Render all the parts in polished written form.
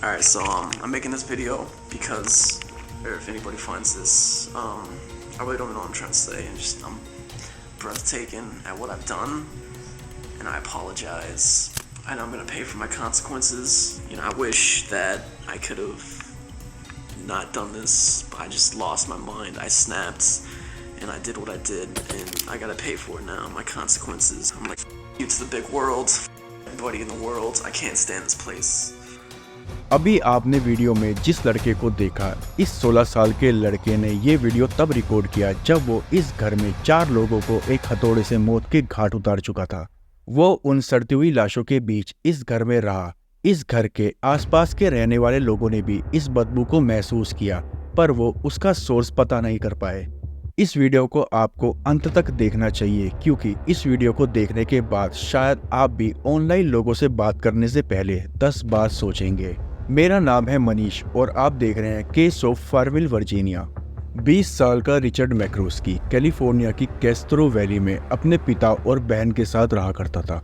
Alright, so I'm making this video because, or if anybody finds this, I really don't know what I'm trying to say. I'm breathtaking at what I've done, and I apologize. I know I'm gonna pay for my consequences. You know, I wish that I could have not done this, but I just lost my mind. I snapped, and I did what I did, and I gotta pay for it now. My consequences. I'm like, you to the big world, everybody in the world. I can't stand this place. अभी आपने video में जिस लड़के को देखा, इस 16 साल के लड़के ने ये वीडियो तब रिकॉर्ड किया जब वो इस घर में 4 लोगों को एक हथौड़े से मौत के घाट उतार चुका था। वो उन सड़ती हुई लाशों के बीच इस घर में रहा। इस घर के आसपास के रहने वाले लोगों ने भी इस बदबू को महसूस किया, पर वो उसका सोर्स पता नहीं कर पाए। इस वीडियो को आपको अंत तक देखना चाहिए, क्योंकि इस वीडियो को देखने के बाद शायद आप भी ऑनलाइन लोगों से बात करने से पहले 10 बार सोचेंगे। मेरा नाम है मनीष और आप देख रहे हैं केस ऑफ फार्मविल वर्जीनिया। 20 साल का रिचर्ड मैक्रोस्की कैलिफोर्निया की कैस्ट्रो वैली में अपने पिता और बहन के साथ रहा करता था।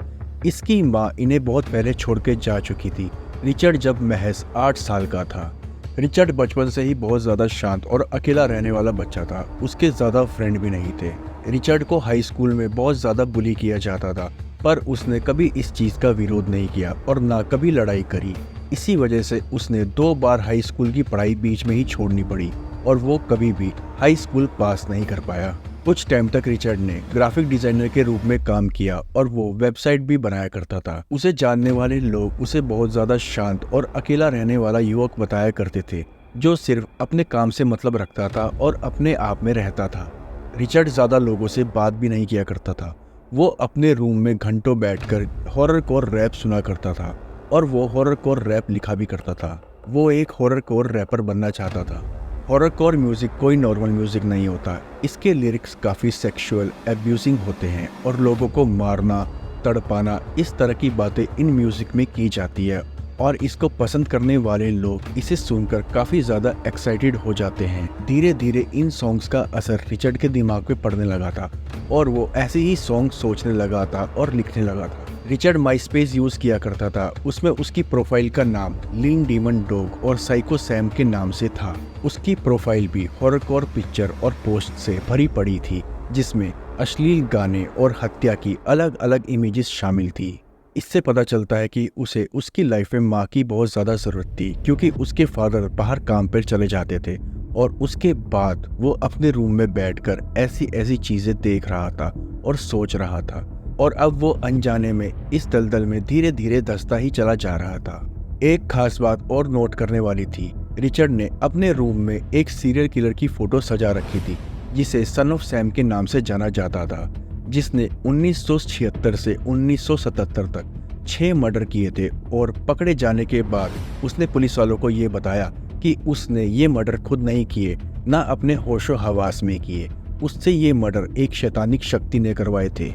इसकी मां इन्हें बहुत पहले छोड़ के जा चुकी थी, रिचर्ड जब महज 8 साल का था। रिचर्ड बचपन से ही बहुत ज़्यादा शांत और अकेला रहने वाला बच्चा था। उसके ज़्यादा फ्रेंड भी नहीं थे। रिचर्ड को हाई स्कूल में बहुत ज़्यादा बुली किया जाता था, पर उसने कभी इस चीज़ का विरोध नहीं किया और ना कभी लड़ाई करी। इसी वजह से उसने 2 बार हाई स्कूल की पढ़ाई बीच में ही छोड़नी पड़ी और वो कभी भी हाई स्कूल पास नहीं कर पाया। कुछ टाइम तक रिचर्ड ने ग्राफिक डिजाइनर के रूप में काम किया और वो वेबसाइट भी बनाया करता था। उसे जानने वाले लोग उसे बहुत ज्यादा शांत और अकेला रहने वाला युवक बताया करते थे, जो सिर्फ अपने काम से मतलब रखता था और अपने आप में रहता था। रिचर्ड ज्यादा लोगों से बात भी नहीं किया करता था। वो अपने रूम में घंटों बैठकर हॉरर कोर रैप सुना करता था और वो हॉरर कोर रैप लिखा भी करता था। वो एक हॉरर कोर रैपर बनना चाहता था। हॉरर कोर म्यूजिक कोई नॉर्मल म्यूजिक नहीं होता। इसके लिरिक्स काफ़ी सेक्सुअल एब्यूजिंग होते हैं और लोगों को मारना, तड़पाना, इस तरह की बातें इन म्यूजिक में की जाती है और इसको पसंद करने वाले लोग इसे सुनकर काफ़ी ज़्यादा एक्साइटेड हो जाते हैं। धीरे धीरे इन सॉन्ग्स का असर रिचर्ड के दिमाग पे पड़ने लगा था और वो ऐसे ही सॉन्ग सोचने लगा था और लिखने लगा था। रिचर्ड माइस्पेस यूज किया करता था। उसमें उसकी प्रोफाइल का नाम लीन डीमन डॉग और साइको सैम के नाम से था। उसकी प्रोफाइल भी हॉररकोर पिक्चर और पोस्ट से भरी पड़ी थी, जिसमें अश्लील गाने और हत्या की अलग अलग इमेजेस शामिल थी। इससे पता चलता है कि उसे उसकी लाइफ में माँ की बहुत ज़्यादा ज़रूरत थी, क्योंकि उसके फादर बाहर काम पर चले जाते थे और उसके बाद वो अपने रूम में बैठकर ऐसी ऐसी चीज़ें देख रहा था और सोच रहा था, और अब वो अनजाने में इस दलदल में धीरे धीरे धंसता ही चला जा रहा था। एक खास बात और नोट करने वाली थी। रिचर्ड ने अपने रूम में एक सीरियल किलर की फोटो सजा रखी थी, जिसे सन ऑफ सैम के नाम से जाना जाता था, जिसने 1976 से 1977 तक 6 मर्डर किए थे और पकड़े जाने के बाद उसने पुलिस वालों को ये बताया कि उसने ये मर्डर खुद नहीं किए, ना अपने होशो हवास में किए। उससे ये मर्डर एक शैतानिक शक्ति ने करवाए थे।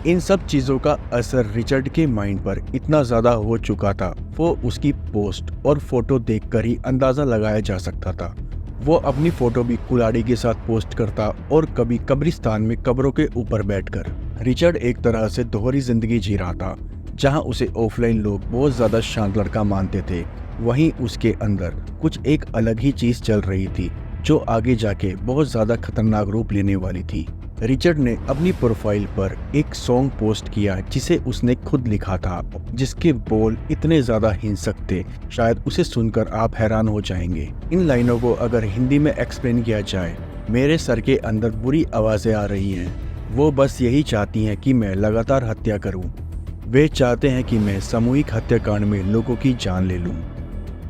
इन सब चीज़ों का असर रिचर्ड के माइंड पर इतना ज़्यादा हो चुका था, वो उसकी पोस्ट और फोटो देखकर ही अंदाज़ा लगाया जा सकता था। वो अपनी फोटो भी कुल्हाड़ी के साथ पोस्ट करता और कभी कब्रिस्तान में कब्रों के ऊपर बैठकर। रिचर्ड एक तरह से दोहरी जिंदगी जी रहा था, जहां उसे ऑफलाइन लोग बहुत ज़्यादा शांत लड़का मानते थे, वहीं उसके अंदर कुछ एक अलग ही चीज़ चल रही थी, जो आगे जाके बहुत ज़्यादा खतरनाक रूप लेने वाली थी। रिचर्ड ने अपनी प्रोफाइल पर एक सॉन्ग पोस्ट किया जिसे उसने खुद लिखा था, जिसके बोल इतने ज़्यादा हिंसक थे, शायद उसे सुनकर आप हैरान हो जाएंगे। इन लाइनों को अगर हिंदी में एक्सप्लेन किया जाए, मेरे सर के अंदर बुरी आवाज़ें आ रही हैं। वो बस यही चाहती हैं कि मैं लगातार हत्या करूं। वे चाहते हैं कि मैं सामूहिक हत्याकांड में लोगों की जान ले लूं।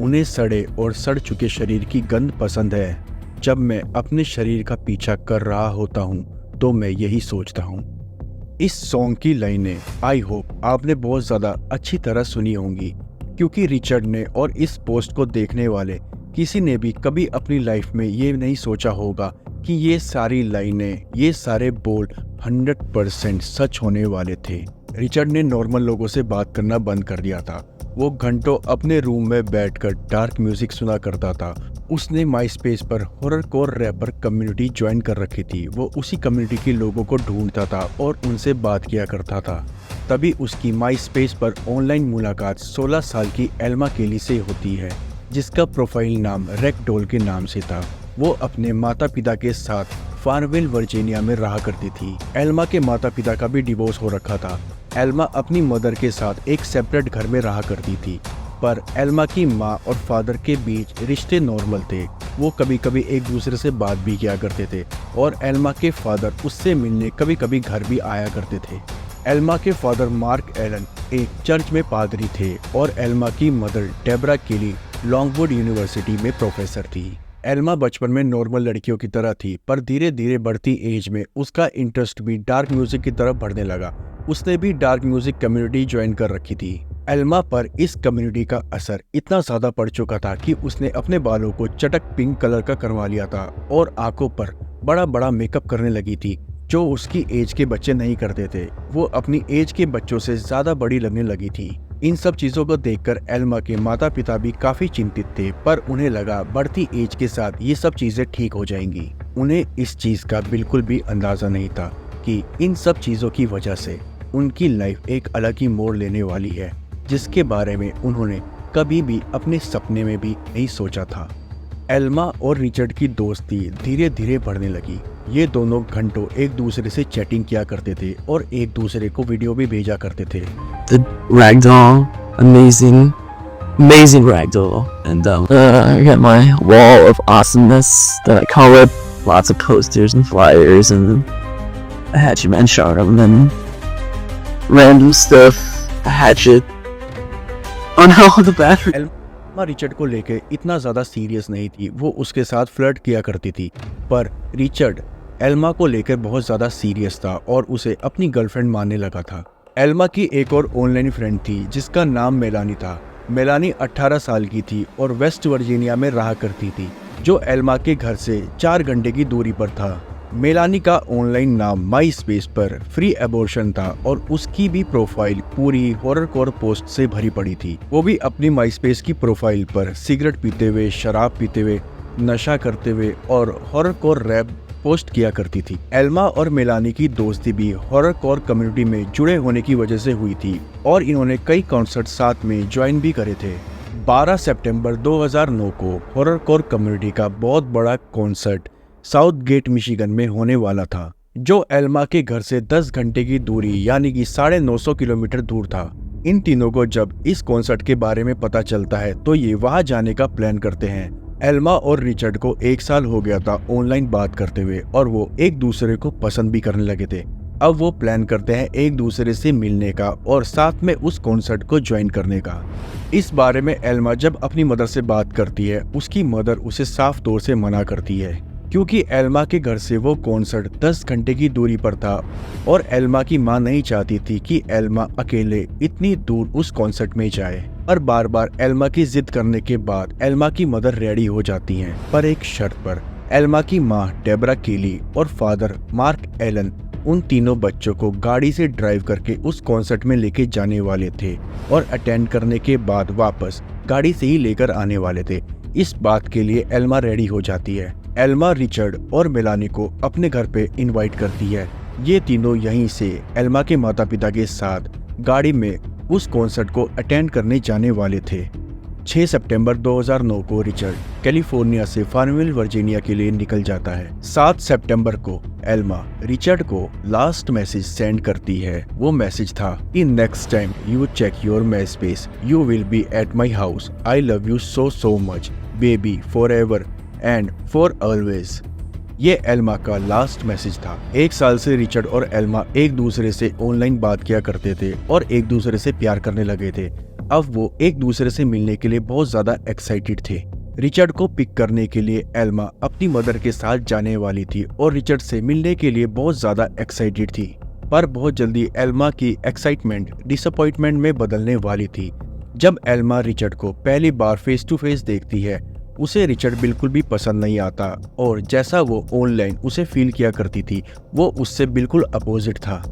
उन्हें सड़े और सड़ चुके शरीर की गंध पसंद है। जब मैं अपने शरीर का पीछा कर रहा होता हूँ तो मैं यही सोचता हूँ। इस सॉन्ग की लाइनें आई होप आपने बहुत ज़्यादा अच्छी तरह सुनी होंगी, क्योंकि रिचर्ड ने और इस पोस्ट को देखने वाले किसी ने भी कभी अपनी लाइफ में ये नहीं सोचा होगा कि ये सारी लाइनें, ये सारे बोल 100% सच होने वाले थे। रिचर्ड ने नॉर्मल लोगों से बात करना बंद कर दिया था। वो घंटों अपने रूम में बैठकर डार्क म्यूजिक सुना करता था। उसने माइस्पेस पर horrorcore rapper community join कर रखी थी। वो उसी कम्युनिटी के लोगों को ढूंढता था और उनसे बात किया करता था, तभी उसकी माई स्पेस पर ऑनलाइन मुलाकात 16 साल की एल्मा केली से होती है, जिसका प्रोफाइल नाम रैगडॉल के नाम से था। वो अपने माता पिता के साथ फार्मविल वर्जीनिया में रहा करती थी। एल्मा के माता पिता का भी डिवोर्स हो रखा था। एल्मा अपनी मदर के साथ एक सेपरेट घर में रहा करती थी, पर एल्मा की माँ और फादर के बीच रिश्ते नॉर्मल थे। वो कभी कभी एक दूसरे से बात भी किया करते थे और एल्मा के फादर उससे मिलने कभी कभी घर भी आया करते थे। एल्मा के फादर मार्क एलन एक चर्च में पादरी थे और एल्मा की मदर डेबरा केली लॉन्गवुड यूनिवर्सिटी में प्रोफेसर थी। एल्मा बचपन में नॉर्मल लड़कियों की तरह थी, पर धीरे धीरे बढ़ती एज में उसका इंटरेस्ट भी डार्क म्यूजिक की तरफ बढ़ने लगा। उसने भी डार्क म्यूजिक कम्युनिटी ज्वाइन कर रखी थी। एल्मा पर इस कम्युनिटी का असर इतना ज्यादा पड़ चुका था कि उसने अपने बालों को चटक पिंक कलर का करवा लिया था और आंखों पर बड़ा बड़ा मेकअप करने लगी थी, जो उसकी एज के बच्चे नहीं करते थे। वो अपनी एज के बच्चों से ज्यादा बड़ी लगने लगी थी। इन सब चीजों को देखकर एल्मा के माता पिता भी काफी चिंतित थे, पर उन्हें लगा बढ़ती एज के साथ ये सब चीजें ठीक हो जाएंगी। उन्हें इस चीज का बिल्कुल भी अंदाजा नहीं था कि इन सब चीजों की वजह से उनकी लाइफ एक अलग ही मोड़ लेने वाली है, जिसके बारे में उन्होंने कभी भी अपने सपने में भी नहीं सोचा था। एल्मा और रिचर्ड की दोस्ती धीरे धीरे बढ़ने लगी। ये दोनों घंटों एक दूसरे से चैटिंग किया करते थे और एक दूसरे को वीडियो भी भेजा करते थे। The ragdoll, amazing ragdoll, and I got my wall of awesomeness that I call it. Lots of posters and flyers and a Hatchet Man charm and random stuff. A hatchet on how the battery. Elma Richard को लेकर इतना ज्यादा serious नहीं थी। वो उसके साथ flirt किया करती थी, पर रिचर्ड एल्मा को लेकर बहुत ज्यादा सीरियस था और उसे अपनी गर्लफ्रेंड मानने लगा था। एल्मा की एक और ऑनलाइन फ्रेंड थी जिसका नाम मेलानी था। मेलानी 18 साल की थी और वेस्ट वर्जीनिया में रहा करती थी, जो एल्मा के घर से 4 घंटे की दूरी पर था। मेलानी का ऑनलाइन नाम माई स्पेस पर फ्री एबॉर्शन था और उसकी भी प्रोफाइल पूरी हॉररकोर पोस्ट से भरी पड़ी थी। वो भी अपनी माई स्पेस की प्रोफाइल पर सिगरेट पीते हुए, शराब पीते हुए, नशा करते हुए और हॉररकोर रैप पोस्ट किया करती थी। एल्मा और मेलानी की दोस्ती भी हॉररकोर कम्युनिटी में जुड़े होने की वजह से हुई थी और इन्होंने कई कॉन्सर्ट साथ में ज्वाइन भी करे थे। 12 सितंबर 2009 को हॉररकोर कम्युनिटी का बहुत बड़ा कॉन्सर्ट साउथ गेट मिशिगन में होने वाला था, जो एल्मा के घर से 10 घंटे की दूरी यानी कि 950 किलोमीटर दूर था। इन तीनों को जब इस कॉन्सर्ट के बारे में पता चलता है तो ये वहां जाने का प्लान करते हैं। एल्मा और रिचर्ड को 1 साल हो गया था ऑनलाइन बात करते हुए और वो एक दूसरे को पसंद भी करने लगे थे। अब वो प्लान करते हैं एक दूसरे से मिलने का और साथ में उस कॉन्सर्ट को ज्वाइन करने का। इस बारे में एल्मा जब अपनी मदर से बात करती है, उसकी मदर उसे साफ तौर से मना करती है, क्योंकि एल्मा के घर से वो कॉन्सर्ट 10 घंटे की दूरी पर था और एल्मा की मां नहीं चाहती थी कि एल्मा अकेले इतनी दूर उस कॉन्सर्ट में जाए। और बार बार एल्मा की जिद करने के बाद एल्मा की मदर रेडी हो जाती हैं, पर एक शर्त पर। एल्मा की मां डेबरा केली और फादर मार्क एलन उन तीनों बच्चों को गाड़ी से ड्राइव करके उस कॉन्सर्ट में लेके जाने वाले थे और अटेंड करने के बाद वापस गाड़ी से ही लेकर आने वाले थे। इस बात के लिए एल्मा रेडी हो जाती है। एल्मा रिचर्ड और मेलानी को अपने घर पे इनवाइट करती है। ये तीनों यहीं से एल्मा के माता पिता के साथ गाड़ी में उस कॉन्सर्ट को अटेंड करने जाने वाले थे। 6 सितंबर 2009 को रिचर्ड कैलिफोर्निया से फार्मविल वर्जीनिया के लिए निकल जाता है। 7 सितंबर को एल्मा रिचर्ड को लास्ट मैसेज सेंड करती है। वो मैसेज था, in next time you check your MySpace you will be at my house, I love you so much baby, forever and for always. ये Elma का last message था। 1 साल से Richard और एल्मा एक दूसरे से ऑनलाइन बात किया करते थे और एक दूसरे से प्यार करने लगे थे। अब वो एक दूसरे से मिलने के लिए बहुत ज्यादा एक्साइटेड थे। रिचर्ड को पिक करने के लिए एल्मा अपनी मदर के साथ जाने वाली थी और रिचर्ड से मिलने के लिए बहुत ज्यादा एक्साइटेड थी, पर बहुत जल्दी एल्मा की एक्साइटमेंट डिसअपॉइंटमेंट में बदलने वाली थी। जब एल्मा रिचर्ड को पहली बार फेस टू फेस देखती है, उसे रिचर्ड बिल्कुल भी पसंद नहीं आता और जैसा वो ऑनलाइन उसे फील किया करती थी वो उससे बिल्कुल अपोजिट था।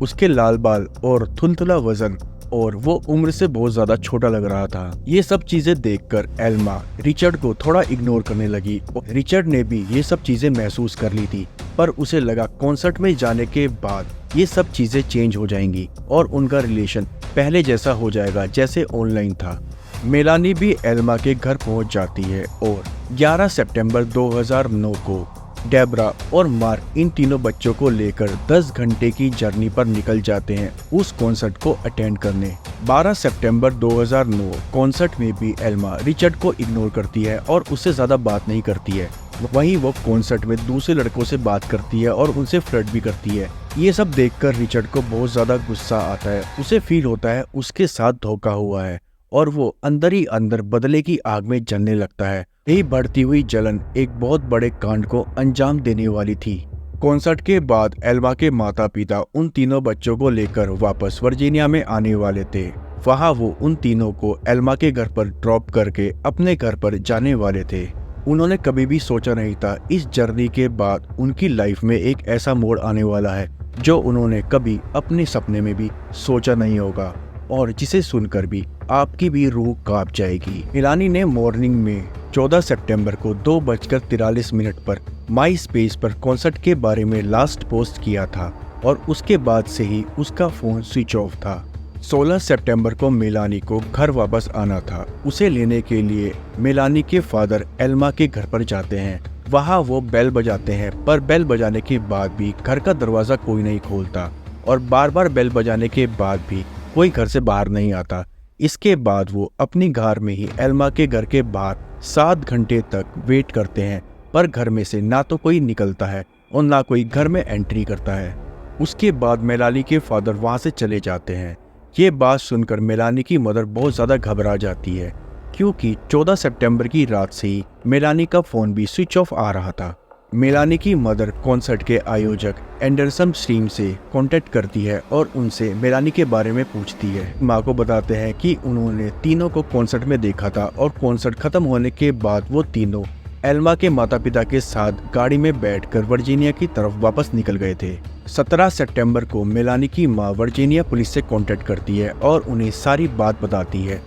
उसके लाल बाल और थुलथुला वजन और वो उम्र से बहुत ज्यादा छोटा लग रहा था। ये सब चीजें देखकर एल्मा रिचर्ड को थोड़ा इग्नोर करने लगी और रिचर्ड ने भी ये सब चीजें महसूस कर ली थी, पर उसे लगा कॉन्सर्ट में जाने के बाद ये सब चीजें चेंज हो जाएंगी और उनका रिलेशन पहले जैसा हो जाएगा जैसे ऑनलाइन था। मेलानी भी एल्मा के घर पहुंच जाती है और 11 सितंबर 2009 को डेब्रा और मार्क इन तीनों बच्चों को लेकर 10 घंटे की जर्नी पर निकल जाते हैं उस कॉन्सर्ट को अटेंड करने। 12 सितंबर 2009 कॉन्सर्ट में भी एल्मा रिचर्ड को इग्नोर करती है और उससे ज्यादा बात नहीं करती है। वहीं वो कॉन्सर्ट में दूसरे लड़कों से बात करती है और उनसे फ्लर्ट भी करती है। ये सब देखकर रिचर्ड को बहुत ज्यादा गुस्सा आता है। उसे फील होता है उसके साथ धोखा हुआ है और वो अंदर ही अंदर बदले की आग में जलने लगता है। यही बढ़ती हुई जलन एक बहुत बड़े कांड को अंजाम देने वाली थी। कॉन्सर्ट के बाद एल्मा के माता पिता उन तीनों बच्चों को लेकर वापस वर्जीनिया में आने वाले थे। वहाँ वो उन तीनों को एल्मा के घर पर ड्रॉप करके अपने घर पर जाने वाले थे। उन्होंने कभी भी सोचा नहीं था इस जर्नी के बाद उनकी लाइफ में एक ऐसा मोड़ आने वाला है जो उन्होंने कभी अपने सपने में भी सोचा नहीं होगा और जिसे सुनकर भी आपकी भी रूह कांप जाएगी। मेलानी ने मॉर्निंग में 14 सितंबर को 2:43 पर माई स्पेस पर कॉन्सर्ट के बारे में लास्ट पोस्ट किया था और उसके बाद से ही उसका फोन स्विच ऑफ था। 16 सितंबर को मेलानी को घर वापस आना था। उसे लेने के लिए मेलानी के फादर एल्मा के घर पर जाते हैं। वहाँ वो बेल बजाते हैं, पर बेल बजाने के बाद भी घर का दरवाजा कोई नहीं खोलता और बार बार बेल बजाने के बाद भी कोई घर से बाहर नहीं आता। इसके बाद वो अपनी कार में ही एल्मा के घर के बाहर 7 घंटे तक वेट करते हैं, पर घर में से ना तो कोई निकलता है और ना कोई घर में एंट्री करता है। उसके बाद मेलानी के फादर वहाँ से चले जाते हैं। ये बात सुनकर मेलानी की मदर बहुत ज़्यादा घबरा जाती है क्योंकि 14 सितंबर की रात से ही मेलानी का फ़ोन भी स्विच ऑफ आ रहा था। मेलानी की मदर कॉन्सर्ट के आयोजक एंडरसन स्ट्रीम से कांटेक्ट करती है और उनसे मेलानी के बारे में पूछती है। माँ को बताते हैं कि उन्होंने तीनों को कॉन्सर्ट में देखा था और कॉन्सर्ट खत्म होने के बाद वो तीनों एल्मा के माता पिता के साथ गाड़ी में बैठकर वर्जीनिया की तरफ वापस निकल गए थे। 17 सितंबर को मेलानी की माँ वर्जीनिया पुलिस से कांटेक्ट करती है और उन्हें सारी बात बताती है।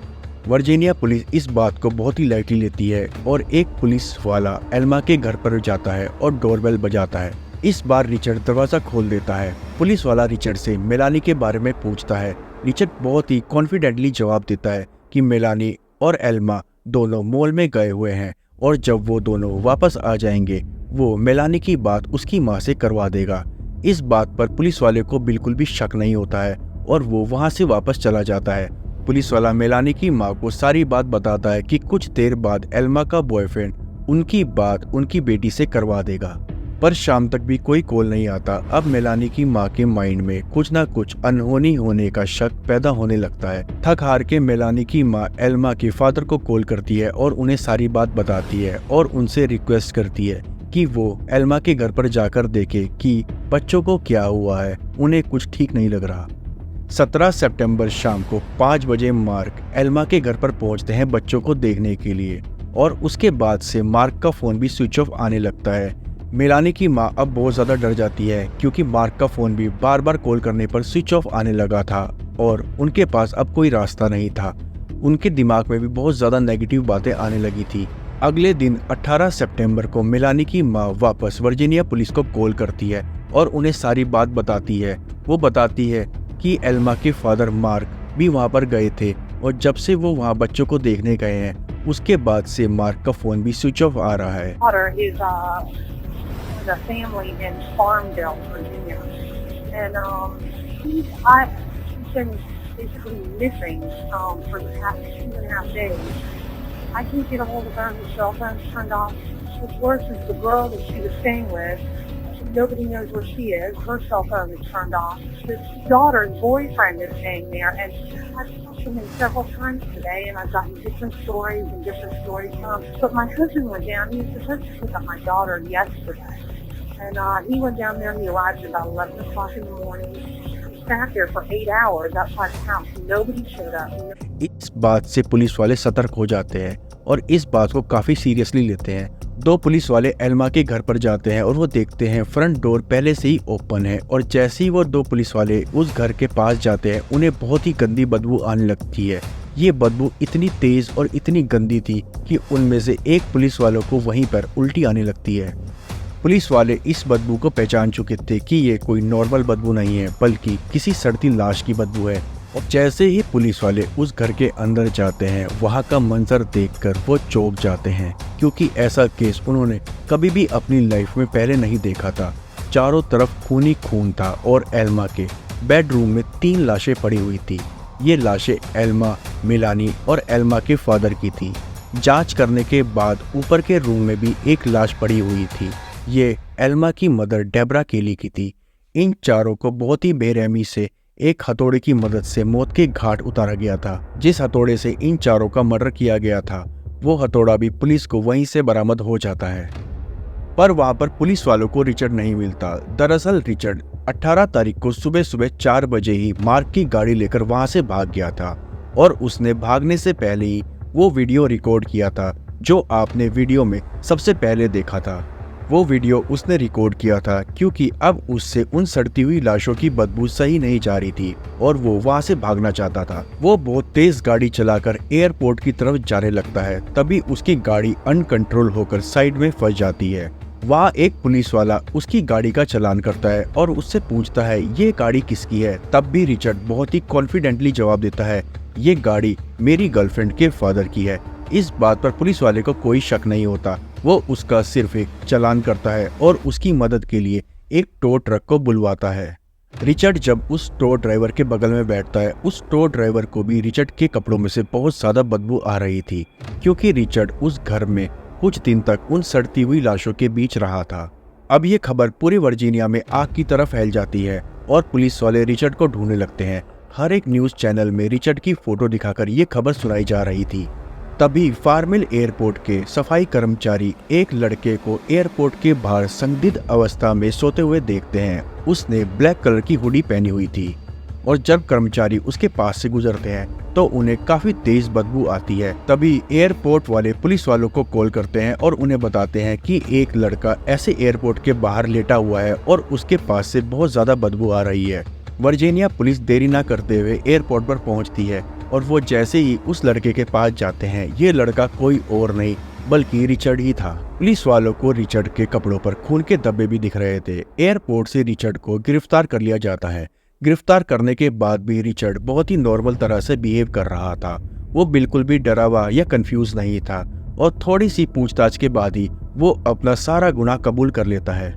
वर्जीनिया पुलिस इस बात को बहुत ही लाइटली लेती है और एक पुलिस वाला एल्मा के घर पर जाता है और डोरबेल बजाता है। इस बार रिचर्ड दरवाजा खोल देता है। पुलिस वाला रिचर्ड से मेलानी के बारे में पूछता है। रिचर्ड बहुत ही कॉन्फिडेंटली जवाब देता है कि मेलानी और एल्मा दोनों मॉल में गए हुए हैं और जब वो दोनों वापस आ जाएंगे वो मेलानी की बात उसकी माँ से करवा देगा। इस बात पर पुलिस वाले को बिल्कुल भी शक नहीं होता है और वो वहाँ से वापस चला जाता है। पुलिस वाला मेलानी की माँ को सारी बात बताता है कि कुछ देर बाद एल्मा का बॉयफ्रेंड उनकी बात उनकी बेटी से करवा देगा, पर शाम तक भी कोई कॉल नहीं आता। अब मेलानी की माँ के माइंड में कुछ ना कुछ अनहोनी होने का शक पैदा होने लगता है। थक हार के मेलानी की माँ एल्मा के फादर को कॉल करती है और उन्हें सारी बात बताती है और उनसे रिक्वेस्ट करती है कि वो एल्मा के घर पर जाकर देखे कि बच्चों को क्या हुआ है, उन्हें कुछ ठीक नहीं लग रहा। 17 सितंबर शाम को 5 बजे मार्क एल्मा के घर पर पहुंचते हैं बच्चों को देखने के लिए और उसके बाद से मार्क का फोन भी स्विच ऑफ आने लगता है। मेलानी की माँ अब बहुत ज़्यादा डर जाती है क्योंकि मार्क का फ़ोन भी बार बार कॉल करने पर स्विच ऑफ आने लगा था और उनके पास अब कोई रास्ता नहीं था। उनके दिमाग में भी बहुत ज़्यादा नेगेटिव बातें आने लगी थी। अगले दिन 18 सितंबर को मेलानी की माँ वापस वर्जीनिया पुलिस को कॉल करती है और उन्हें सारी बात बताती है। वो बताती है कि एल्मा के फादर मार्क भी वहाँ पर गए थे और जब से वो वहाँ बच्चों को देखने गए हैं उसके बाद से मार्क का फ़ोन भी स्विच ऑफ आ रहा है। The family in Farmville, Virginia, and he's been basically missing for the past 2.5 days. I can't get a hold of her. Her cell phone's turned off. What's worse is the girl that she was staying with. Nobody knows where she is. Her cell phone is turned off. His daughter's boyfriend is staying there, and I've talked to him several times today, and I've gotten different stories from him. But my husband went down. He was supposed to pick up my daughter yesterday. And he went down there and he arrived at about 11 o'clock in the morning. sat there for 8 hours outside the house. Nobody showed up. इस बात से police वाले सतर्क हो जाते हैं और इस बात को काफी सीरियसली लेते हैं। दो पुलिस वाले एल्मा के घर पर जाते हैं और वो देखते हैं फ्रंट डोर पहले से ही ओपन है और जैसे ही वो दो पुलिस वाले उस घर के पास जाते हैं उन्हें बहुत ही गंदी बदबू आने लगती है। ये बदबू इतनी तेज और इतनी गंदी थी कि उनमें से एक पुलिस वालों को वहीं पर उल्टी आने लगती है। पुलिस वाले इस बदबू को पहचान चुके थे कि ये कोई नॉर्मल बदबू नहीं है बल्कि किसी सड़ती लाश की बदबू है। और जैसे ही पुलिस वाले उस घर के अंदर जाते हैं वहाँ का मंजर देखकर वो चौंक जाते हैं क्योंकि ऐसा केस उन्होंने कभी भी अपनी लाइफ में पहले नहीं देखा था। चारों तरफ खून ही खून था और एल्मा के बेडरूम में 3 लाशें पड़ी हुई थी। ये लाशें एल्मा, मिलानी और एल्मा के फादर की थी। जांच करने के बाद ऊपर के रूम में भी एक लाश पड़ी हुई थी। ये एल्मा की मदर डेब्रा केली की थी। इन चारों को बहुत ही बेरहमी से एक हथौड़े की मदद से मौत के घाट उतारा गया था। जिस हथौड़े से इन चारों का मर्डर किया गया था वो हथौड़ा भी पुलिस को वहीं से बरामद हो जाता है। पर वहां पर पुलिस वालों को रिचर्ड नहीं मिलता। दरअसल रिचर्ड 18 तारीख को सुबह सुबह 4 बजे ही मार्क की गाड़ी लेकर वहां से भाग गया था और उसने भागने से पहले ही वो वीडियो रिकॉर्ड किया था जो आपने वीडियो में सबसे पहले देखा था। वो वीडियो उसने रिकॉर्ड किया था क्योंकि अब उससे उन सड़ती हुई लाशों की बदबू सही नहीं जा रही थी और वो वहां से भागना चाहता था। वो बहुत तेज गाड़ी चलाकर एयरपोर्ट की तरफ जाने लगता है। तभी उसकी गाड़ी अनकंट्रोल होकर साइड में फंस जाती है। वहाँ एक पुलिस वाला उसकी गाड़ी का चालान करता है और उससे पूछता है ये गाड़ी किसकी है। तब भी रिचर्ड बहुत ही कॉन्फिडेंटली जवाब देता है ये गाड़ी मेरी गर्लफ्रेंड के फादर की है। इस बात पर पुलिस वाले को कोई शक नहीं होता। वो उसका सिर्फ एक चालान करता है और उसकी मदद के लिए एक टो ट्रक को बुलवाता है। रिचर्ड जब उस टो ड्राइवर के बगल में बैठता है उस टो ड्राइवर को भी रिचर्ड के कपड़ों में से बहुत ज्यादा बदबू आ रही थी क्योंकि रिचर्ड उस घर में कुछ दिन तक उन सड़ती हुई लाशों के बीच रहा था। अब ये खबर पूरी वर्जीनिया में आग की तरह फैल जाती है और पुलिस वाले रिचर्ड को ढूंढने लगते हैं। हर एक न्यूज चैनल में रिचर्ड की फोटो दिखाकर ये खबर सुनाई जा रही थी। तभी फार्मिल एयरपोर्ट के सफाई कर्मचारी एक लड़के को एयरपोर्ट के बाहर संदिग्ध अवस्था में सोते हुए देखते हैं। उसने ब्लैक कलर की हुडी पहनी हुई थी और जब कर्मचारी उसके पास से गुजरते हैं तो उन्हें काफी तेज बदबू आती है। तभी एयरपोर्ट वाले पुलिस वालों को कॉल करते हैं और उन्हें बताते हैं कि एक लड़का ऐसे एयरपोर्ट के बाहर लेटा हुआ है और उसके पास से बहुत ज्यादा बदबू आ रही है। वर्जीनिया पुलिस देरी न करते हुए एयरपोर्ट पर पहुंचती है और वो जैसे ही उस लड़के के पास जाते हैं ये लड़का कोई और नहीं बल्कि रिचर्ड ही था। पुलिस वालों को रिचर्ड के कपड़ों पर खून के धब्बे भी दिख रहे थे। एयरपोर्ट से रिचर्ड को गिरफ्तार कर लिया जाता है। गिरफ्तार करने के बाद भी रिचर्ड बहुत ही नॉर्मल तरह से बिहेव कर रहा था। वो बिल्कुल भी डरा हुआ या कंफ्यूज नहीं था और थोड़ी सी पूछताछ के बाद ही वो अपना सारा गुनाह कबूल कर लेता है।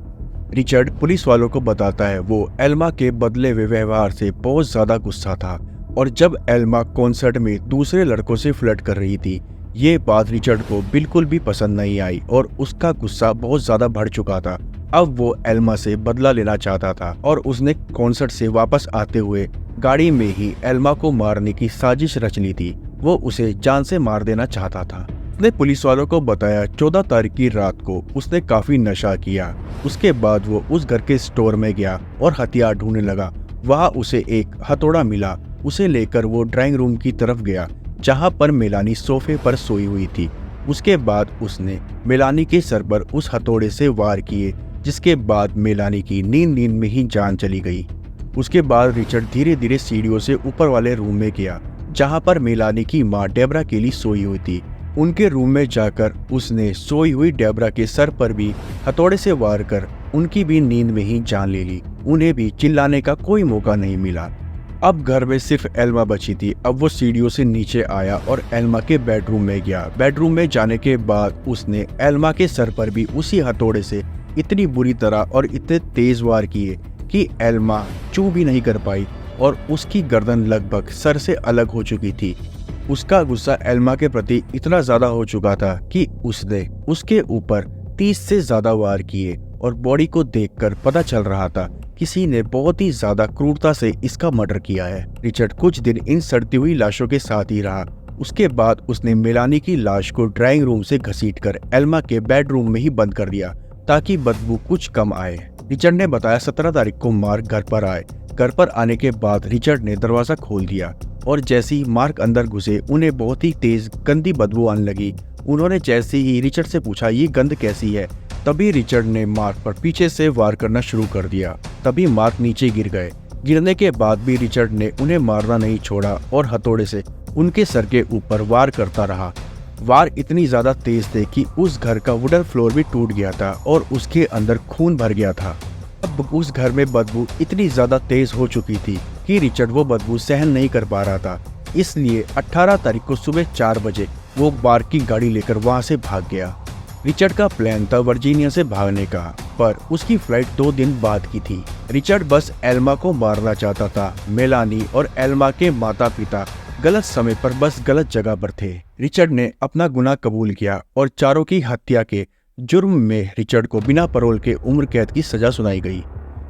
रिचर्ड पुलिस वालों को बताता है वो एल्मा के बदले हुए व्यवहार से बहुत ज्यादा गुस्सा था और जब एल्मा कॉन्सर्ट में दूसरे लड़कों से फ्लर्ट कर रही थी ये बात रिचर्ड को बिल्कुल भी पसंद नहीं आई और उसका गुस्सा बहुत ज्यादा बढ़ चुका था। अब वो एल्मा से बदला लेना चाहता था और उसने कॉन्सर्ट से वापस आते हुए गाड़ी में ही एल्मा को मारने की साजिश रच ली थी। वो उसे जान से मार देना चाहता था। उसने पुलिस वालों को बताया 14 तारीख की रात को उसने काफी नशा किया। उसके बाद वो उस घर के स्टोर में गया और हथियार ढूंढने लगा। वहाँ उसे एक हथौड़ा मिला। उसे लेकर वो ड्राइंग रूम की तरफ गया जहाँ पर मेलानी सोफे पर सोई हुई थी। उसके बाद उसने मेलानी के सर पर उस हथौड़े से वार किए जिसके बाद मेलानी की नींद में ही जान चली गई। उसके बाद रिचर्ड धीरे धीरे सीढ़ियों से ऊपर वाले रूम में गया जहाँ पर मेलानी की माँ डेब्रा केली सोई हुई थी। उनके रूम में जाकर उसने सोई हुई डेब्रा के सर पर भी हथौड़े से वार कर उनकी भी नींद में ही जान ले ली। उन्हें भी चिल्लाने का कोई मौका नहीं मिला। अब घर में सिर्फ एल्मा बची थी। अब वो सीढ़ियों से नीचे आया और एल्मा के बेडरूम में गया। बेडरूम में जाने के बाद उसने एल्मा के सर पर भी उसी हथौड़े से इतनी बुरी तरह और इतने तेज वार किए कि एल्मा चू भी नहीं कर पाई और उसकी गर्दन लगभग सर से अलग हो चुकी थी। उसका गुस्सा एल्मा के प्रति इतना ज्यादा हो चुका था कि उसने उसके ऊपर 30 से ज्यादा वार किए और बॉडी को देखकर पता चल रहा था किसी ने बहुत ही ज्यादा क्रूरता से इसका मर्डर किया है। रिचर्ड कुछ दिन इन सड़ती हुई लाशों के साथ ही रहा। उसके बाद उसने मेलानी की लाश को ड्राइंग रूम से घसीटकर एल्मा के बेडरूम में ही बंद कर दिया ताकि बदबू कुछ कम आए। रिचर्ड ने बताया 17 तारीख को मार्क घर पर आए घर पर आने के बाद रिचर्ड ने दरवाजा खोल दिया और जैसे ही मार्क अंदर घुसे उन्हें बहुत ही तेज गंदी बदबू आने लगी। उन्होंने जैसे ही रिचर्ड से पूछा ये गंद कैसी है, तभी रिचर्ड ने मार्क पर पीछे से वार करना शुरू कर दिया। तभी मार्क नीचे गिर गए। गिरने के बाद भी रिचर्ड ने उन्हें मारना नहीं छोड़ा और हथौड़े से उनके सर के ऊपर वार करता रहा। वार इतनी ज्यादा तेज थे कि उस घर का वुडन फ्लोर भी टूट गया था और उसके अंदर खून भर गया था। अब उस घर में बदबू इतनी ज्यादा तेज हो चुकी थी कि रिचर्ड वो बदबू सहन नहीं कर पा रहा था। इसलिए 18 तारीख को सुबह 4 बजे वो मार्क की गाड़ी लेकर वहां से भाग गया। रिचर्ड का प्लान था वर्जीनिया से भागने का, पर उसकी फ्लाइट 2 दिन बाद की थी। रिचर्ड बस एल्मा को मारना चाहता था। मेलानी और एल्मा के माता पिता गलत समय पर बस गलत जगह पर थे। रिचर्ड ने अपना गुनाह कबूल किया और चारों की हत्या के जुर्म में रिचर्ड को बिना पैरोल के उम्र कैद की सजा सुनाई गई।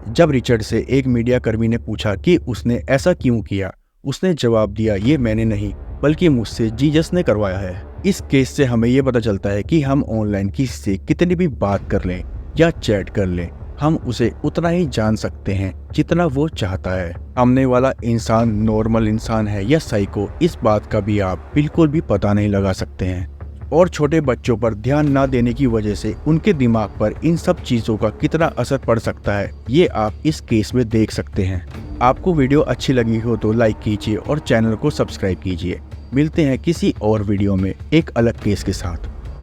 जब रिचर्ड से एक मीडिया कर्मी ने पूछा कि उसने ऐसा क्यों किया, उसने जवाब दिया, ये मैंने नहीं बल्कि मुझसे जीसस ने करवाया है। इस केस से हमें ये पता चलता है कि हम ऑनलाइन किसी से कितनी भी बात कर लें या चैट कर लें, हम उसे उतना ही जान सकते हैं जितना वो चाहता है। सामने वाला इंसान नॉर्मल इंसान है या साइको, इस बात का भी आप बिल्कुल भी पता नहीं लगा सकते हैं। और छोटे बच्चों पर ध्यान ना देने की वजह से उनके दिमाग पर इन सब चीजों का कितना असर पड़ सकता है, ये आप इस केस में देख सकते हैं। आपको वीडियो अच्छी लगी हो तो लाइक कीजिए और चैनल को सब्सक्राइब कीजिए। मिलते हैं किसी और वीडियो में एक अलग केस के साथ।